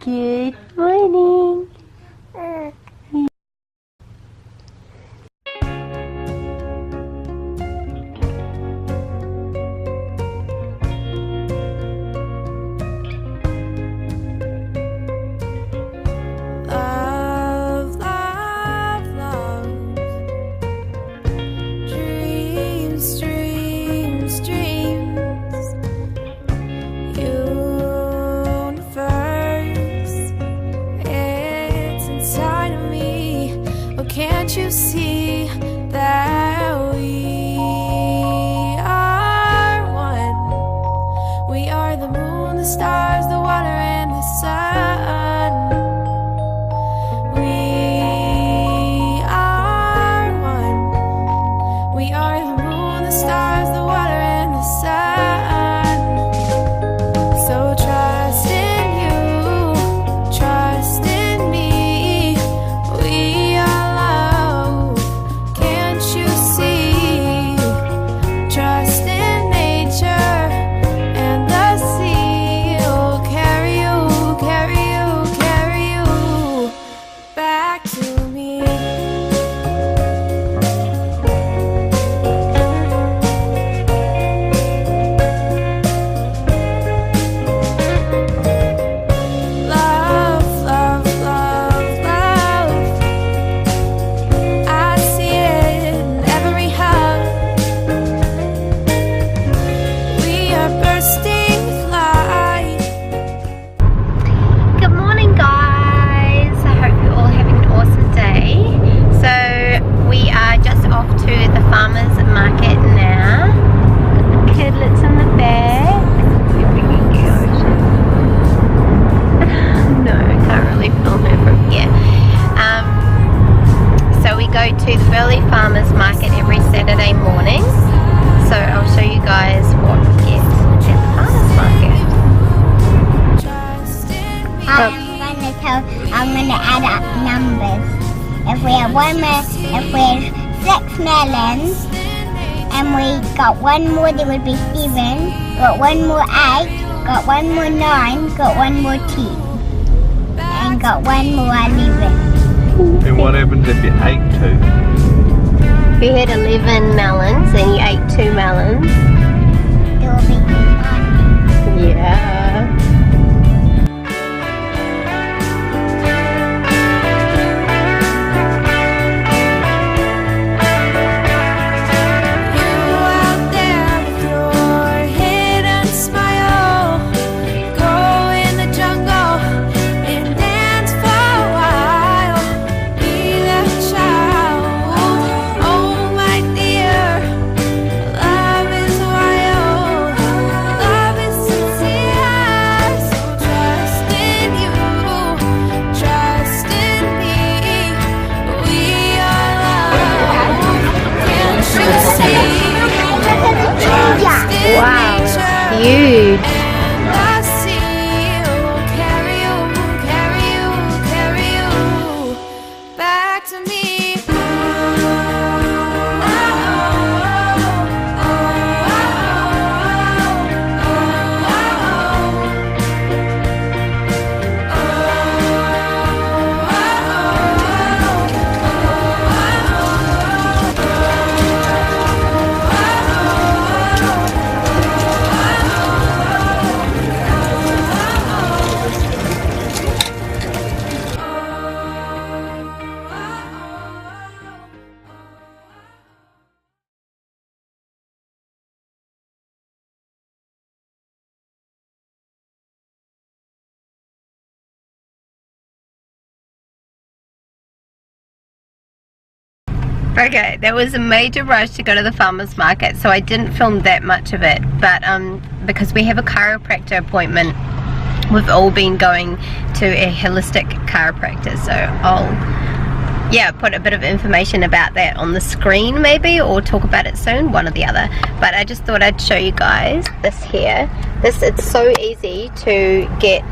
Good morning. Can't you see that we are one? We are the moon, the stars, the water, and the sun. We are one. We are the moon, the stars, the water, and the sun. So trust in you, trust in me. We are I'm going to add up numbers. If we have if we have 6 melons, and we got one more, there would be 7. Got one more 8. Got one more 9. Got one more 10. And got one more 11. And what happens if you ate 2? If you had 11 melons and you ate 2 melons, there will be 1. Yeah. Wow, huge. Back to me. Okay, there was a major rush to go to the farmer's market, so I didn't film that much of it, but because we have a chiropractor appointment, we've all been going to a holistic chiropractor, so I'll put a bit of information about that on the screen maybe, or talk about it soon, one or the other. But I just thought I'd show you guys this here. It's so easy to get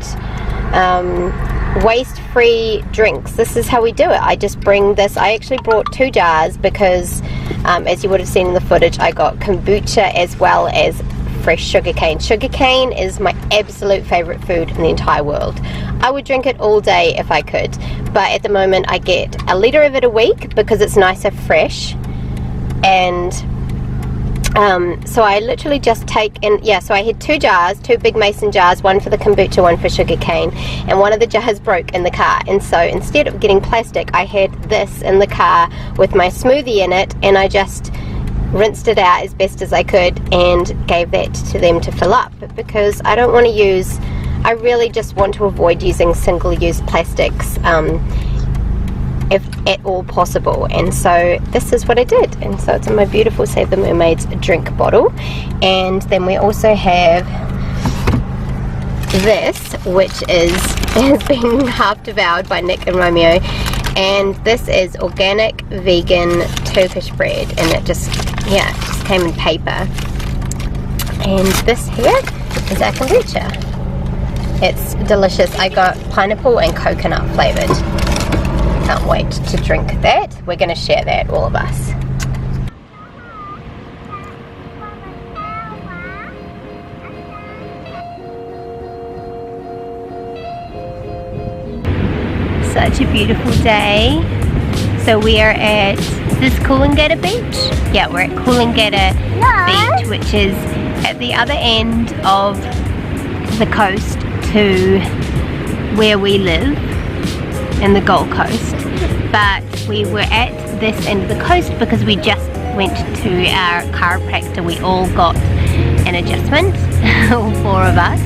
waste-free drinks. This is how we do it. I just bring this. I actually brought 2 jars because as you would have seen in the footage, I got kombucha as well as fresh sugarcane. Sugarcane is my absolute favorite food in the entire world. I would drink it all day if I could, but at the moment I get a litre of it a week because it's nicer fresh. And so I literally just take in, so I had 2 jars, 2 big mason jars, one for the kombucha, one for sugarcane, and one of the jars broke in the car, and so instead of getting plastic I had this in the car with my smoothie in it, and I just rinsed it out as best as I could and gave that to them to fill up, because I don't want to use, I really just want to avoid using single-use plastics if at all possible, and so this is what I did. And so it's in my beautiful Save the Mermaids drink bottle. And then we also have this, which has been half devoured by Nick and Romeo, and this is organic vegan Turkish bread, and it just came in paper. And this here is our kombucha. It's delicious. I got pineapple and coconut flavored. Can't wait to drink that. We're going to share that, all of us. Such a beautiful day. So we are at this Coolangatta Beach. Yeah, we're at Coolangatta Beach, which is at the other end of the coast to where we live in the Gold Coast, but we were at this end of the coast because we just went to our chiropractor. We all got an adjustment, all 4 of us,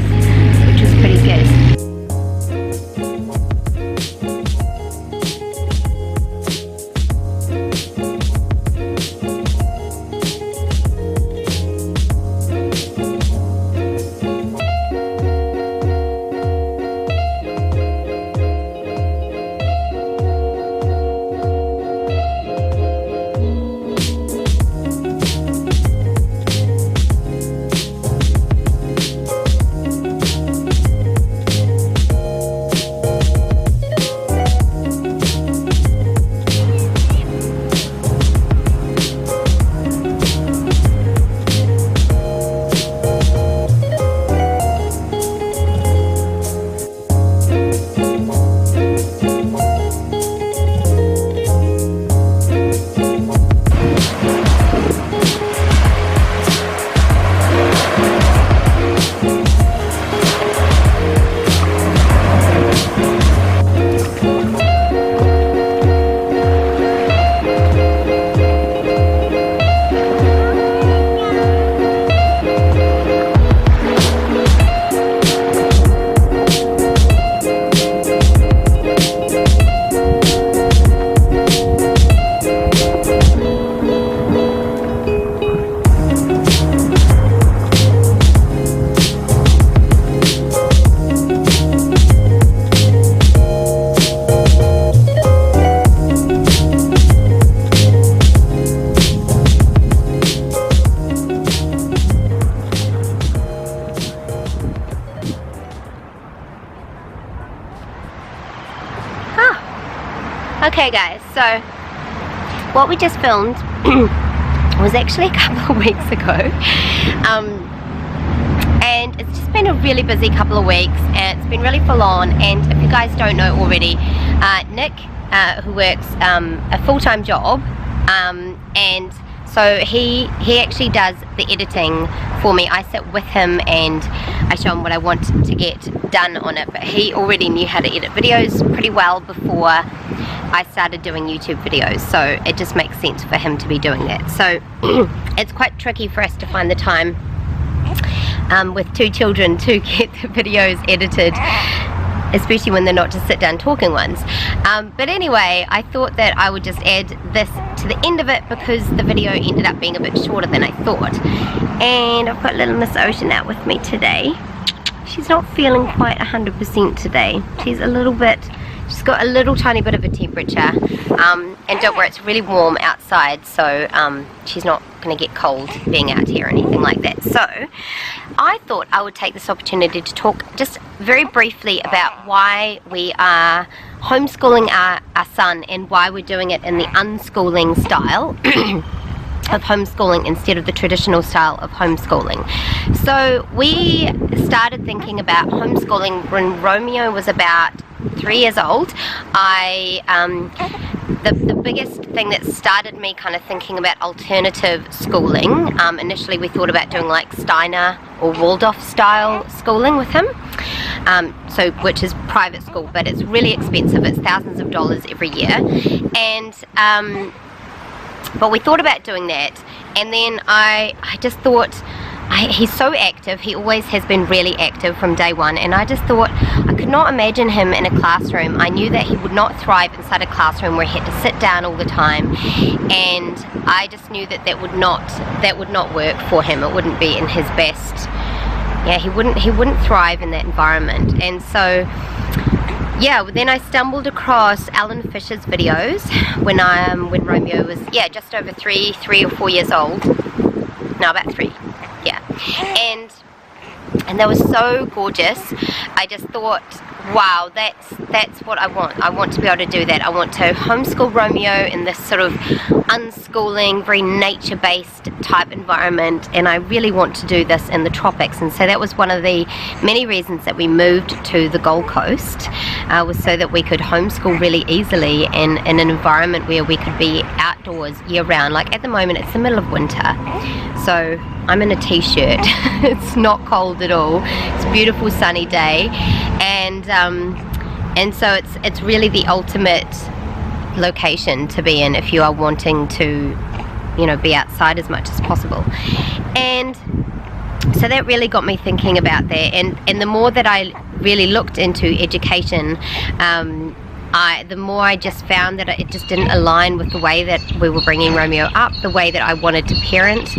which was pretty good. Okay guys, so what we just filmed was actually a couple of weeks ago, and it's just been a really busy couple of weeks, and it's been really full on. And if you guys don't know already, Nick, who works a full-time job, and so he actually does the editing for me. I sit with him and I show him what I want to get done on it, but he already knew how to edit videos pretty well before I started doing YouTube videos, so it just makes sense for him to be doing that. So it's quite tricky for us to find the time with 2 children to get the videos edited, especially when they're not just sit down talking ones. But anyway, I thought that I would just add this to the end of it because the video ended up being a bit shorter than I thought. And I've got little Miss Ocean out with me today. She's not feeling quite 100% today. She's a little bit, she's got a little tiny bit of a temperature. And don't worry, it's really warm outside, so she's not going to get cold being out here or anything like that. So I thought I would take this opportunity to talk just very briefly about why we are homeschooling our son and why we're doing it in the unschooling style. of homeschooling instead of the traditional style of homeschooling. So we started thinking about homeschooling when Romeo was about 3 years old. The biggest thing that started me kind of thinking about alternative schooling, initially we thought about doing like Steiner or Waldorf style schooling with him, which is private school, but it's really expensive. It's thousands of dollars every year, and but we thought about doing that, and then I just thought, he's so active, he always has been really active from day one, and I just thought I could not imagine him in a classroom. I knew that he would not thrive inside a classroom where he had to sit down all the time, and I just knew that that would not work for him. It wouldn't be in his best. Yeah, he wouldn't thrive in that environment. And so yeah, then I stumbled across Alan Fisher's videos when Romeo was just over 3 or 4 years old. No, about 3. Yeah, and they were so gorgeous. I just thought, wow, that's what I want. I want to be able to do that. I want to homeschool Romeo in this sort of unschooling, very nature-based type environment, and I really want to do this in the tropics. And so that was one of the many reasons that we moved to the Gold Coast, was so that we could homeschool really easily in an environment where we could be outdoors year-round. Like at the moment it's the middle of winter, so I'm in a t-shirt. It's not cold at all. It's a beautiful sunny day, and so it's really the ultimate location to be in if you are wanting to, you know, be outside as much as possible. And so that really got me thinking about that, and the more that I really looked into education, the more I just found that it just didn't align with the way that we were bringing Romeo up, the way that I wanted to parent.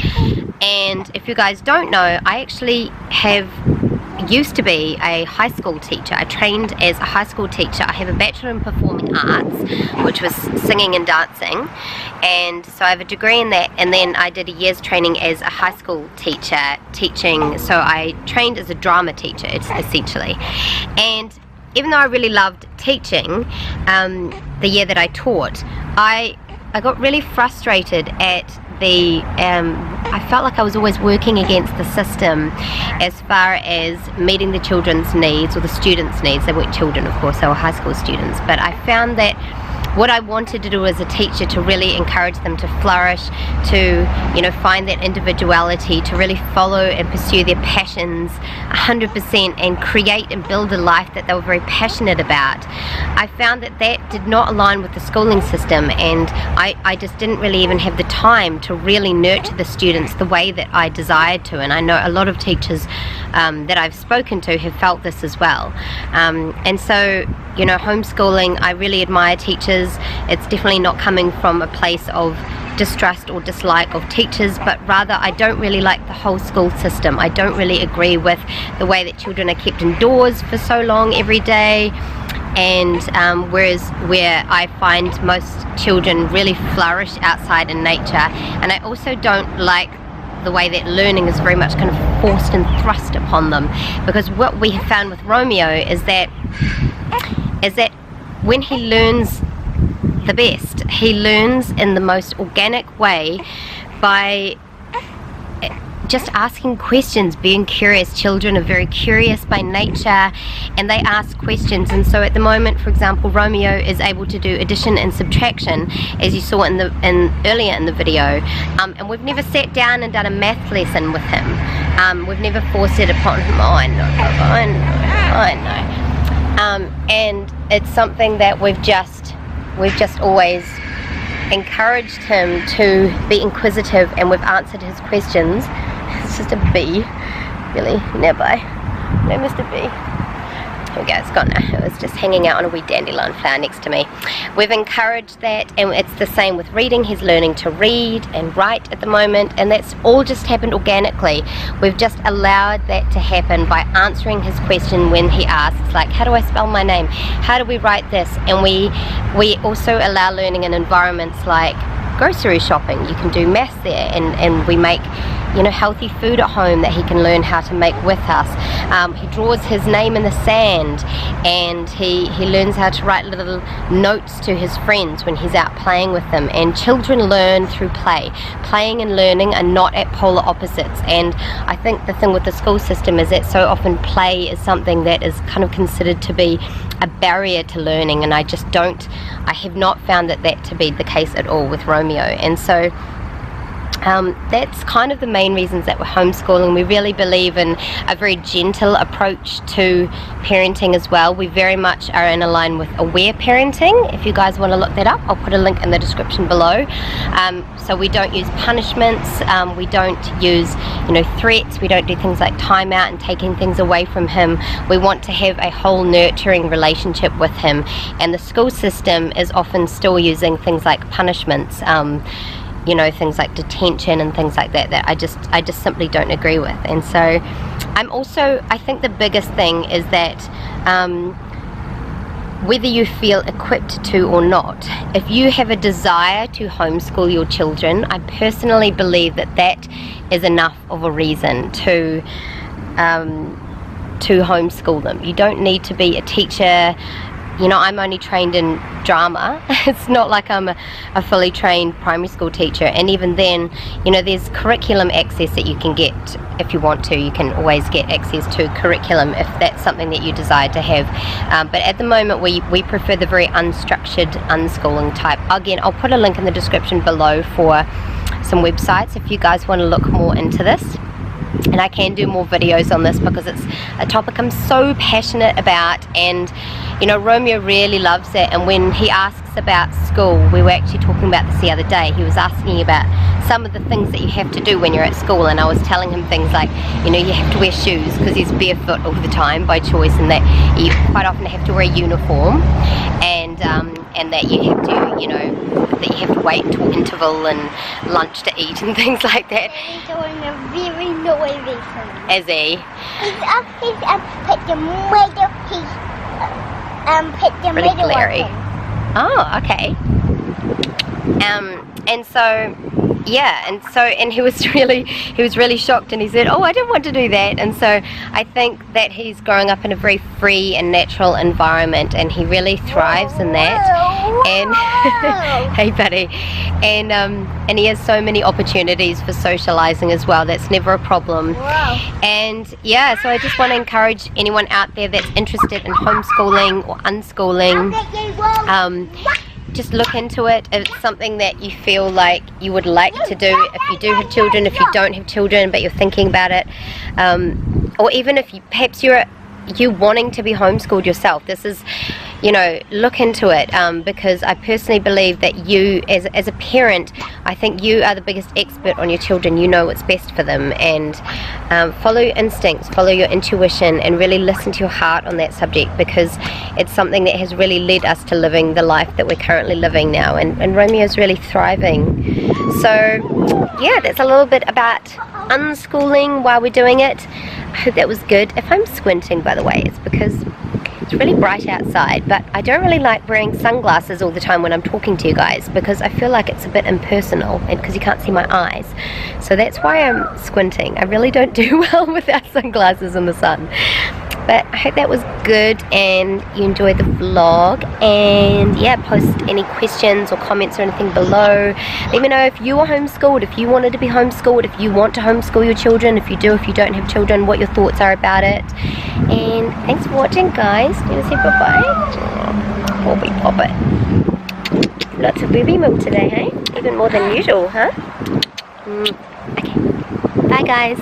And if you guys don't know, I actually used to be a high school teacher. I trained as a high school teacher. I have a Bachelor in Performing Arts, which was singing and dancing, and so I have a degree in that, and then I did a year's training as a high school teacher teaching. So I trained as a drama teacher, essentially. And even though I really loved teaching, the year that I taught, I got really frustrated at I felt like I was always working against the system as far as meeting the children's needs, or the students' needs. They weren't children, of course, they were high school students, but I found that what I wanted to do as a teacher, to really encourage them to flourish, to, you know, find that individuality, to really follow and pursue their passions 100% and create and build a life that they were very passionate about. I found that that did not align with the schooling system, and I just didn't really even have the time to really nurture the students the way that I desired to. And I know a lot of teachers that I've spoken to have felt this as well. And so, you know, homeschooling, I really admire teachers. It's definitely not coming from a place of distrust or dislike of teachers, but rather I don't really like the whole school system. I don't really agree with the way that children are kept indoors for so long every day, and whereas where I find most children really flourish outside in nature. And I also don't like the way that learning is very much kind of forced and thrust upon them, because what we have found with Romeo is that when he learns the best, he learns in the most organic way by just asking questions, being curious. Children are very curious by nature, and they ask questions. And so at the moment, for example, Romeo is able to do addition and subtraction, as you saw earlier in the video, and we've never sat down and done a math lesson with him. We've never forced it upon him. I know. And it's something that we've just always encouraged him to be inquisitive, and we've answered his questions. It's just a bee, really. Nearby. No, Mr. B. Here we go, it's gone now. It was just hanging out on a wee dandelion flower next to me. We've encouraged that, and it's the same with reading. He's learning to read and write at the moment, and that's all just happened organically. We've just allowed that to happen by answering his question when he asks, like, how do I spell my name? How do we write this? And we also allow learning in environments like grocery shopping. You can do maths there, and we make, you know, healthy food at home that he can learn how to make with us. He draws his name in the sand, and he learns how to write little notes to his friends when he's out playing with them. And children learn through play. Playing and learning are not at polar opposites, and I think the thing with the school system is that so often play is something that is kind of considered to be a barrier to learning, and I have not found that to be the case at all with Romeo. And so that's kind of the main reasons that we're homeschooling. We really believe in a very gentle approach to parenting as well. We very much are in a line with aware parenting. If you guys want to look that up, I'll put a link in the description below. So we don't use punishments, we don't use, you know, threats, we don't do things like timeout and taking things away from him. We want to have a whole nurturing relationship with him, and the school system is often still using things like punishments, you know, things like detention and things like that I just simply don't agree with. And so I think the biggest thing is that whether you feel equipped to or not, if you have a desire to homeschool your children, I personally believe that is enough of a reason to homeschool them. You don't need to be a teacher. You know, I'm only trained in drama. It's not like I'm a fully trained primary school teacher, and even then, you know, there's curriculum access that you can get if you want to. You can always get access to curriculum if that's something that you desire to have. But at the moment, we prefer the very unstructured unschooling type. Again, I'll put a link in the description below for some websites if you guys want to look more into this. And I can do more videos on this because it's a topic I'm so passionate about, and you know, Romeo really loves it. And when he asks about school, we were actually talking about this the other day, he was asking about some of the things that you have to do when you're at school, and I was telling him things like, you know, you have to wear shoes because he's barefoot all the time by choice, and that you quite often have to wear a uniform, and that you have to, you know, that you have to wait until interval and lunch to eat and things like that. He's doing a very noisy thing. Is he? He's put the middle, put the Really middle glary. open. Oh, okay. And so, yeah, and he was really shocked, and he said, oh, I didn't want to do that. And so I think that he's growing up in a very free and natural environment, and he really thrives in that. And hey buddy, and he has so many opportunities for socializing as well. That's never a problem. And yeah, so I just want to encourage anyone out there that's interested in homeschooling or unschooling, just look into it. If it's something that you feel like you would like to do, if you do have children, if you don't have children but you're thinking about it, or even if perhaps you're wanting to be homeschooled yourself, this is, you know, look into it, because I personally believe that you as a parent, I think you are the biggest expert on your children. You know what's best for them, and follow your instincts, follow your intuition, and really listen to your heart on that subject, because it's something that has really led us to living the life that we're currently living now, and Romeo's really thriving. So yeah, that's a little bit about unschooling while we're doing it. I hope that was good. If I'm squinting, by the way, it's because it's really bright outside, but I don't really like wearing sunglasses all the time when I'm talking to you guys, because I feel like it's a bit impersonal, and because you can't see my eyes. So that's why I'm squinting. I really don't do well without sunglasses in the sun. But I hope that was good and you enjoyed the vlog, and yeah, post any questions or comments or anything below. Let me know if you are homeschooled, if you wanted to be homeschooled, if you want to homeschool your children, if you do, if you don't have children, what your thoughts are about it. And thanks for watching, guys. Do you want to say bye-bye? Bobby pop it. Lots of booby milk today, hey? Even more than usual, huh? Okay. Bye, guys.